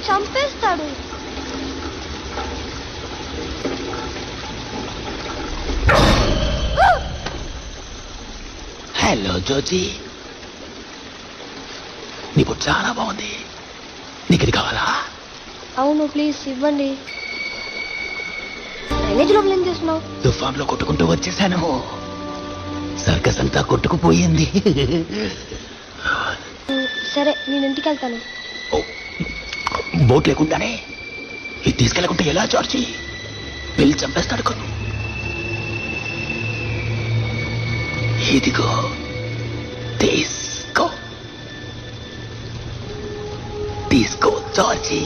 చంపేస్తాడు. హలో జోజీ, నీకు చాలా బాగుంది. నీకు ఇది కావాలా? అవును, ప్లీజ్ ఇవ్వండి. డ్రైనేజ్ లోపల ఏం చేస్తున్నావు? తుఫాన్ లో కొట్టుకుంటూ వచ్చేసాను. సర్కస్ అంతా కొట్టుకుపోయింది. సరే, నేను ఇంటికి వెళ్తాను. బోట్ లేకుండానే ఇది తీసుకెళ్ళకుంటే ఎలా జార్జి? వెళ్ళి చంపేస్తాడు కొను. ఇదిగో తీసుకో తీసుకో జార్జి.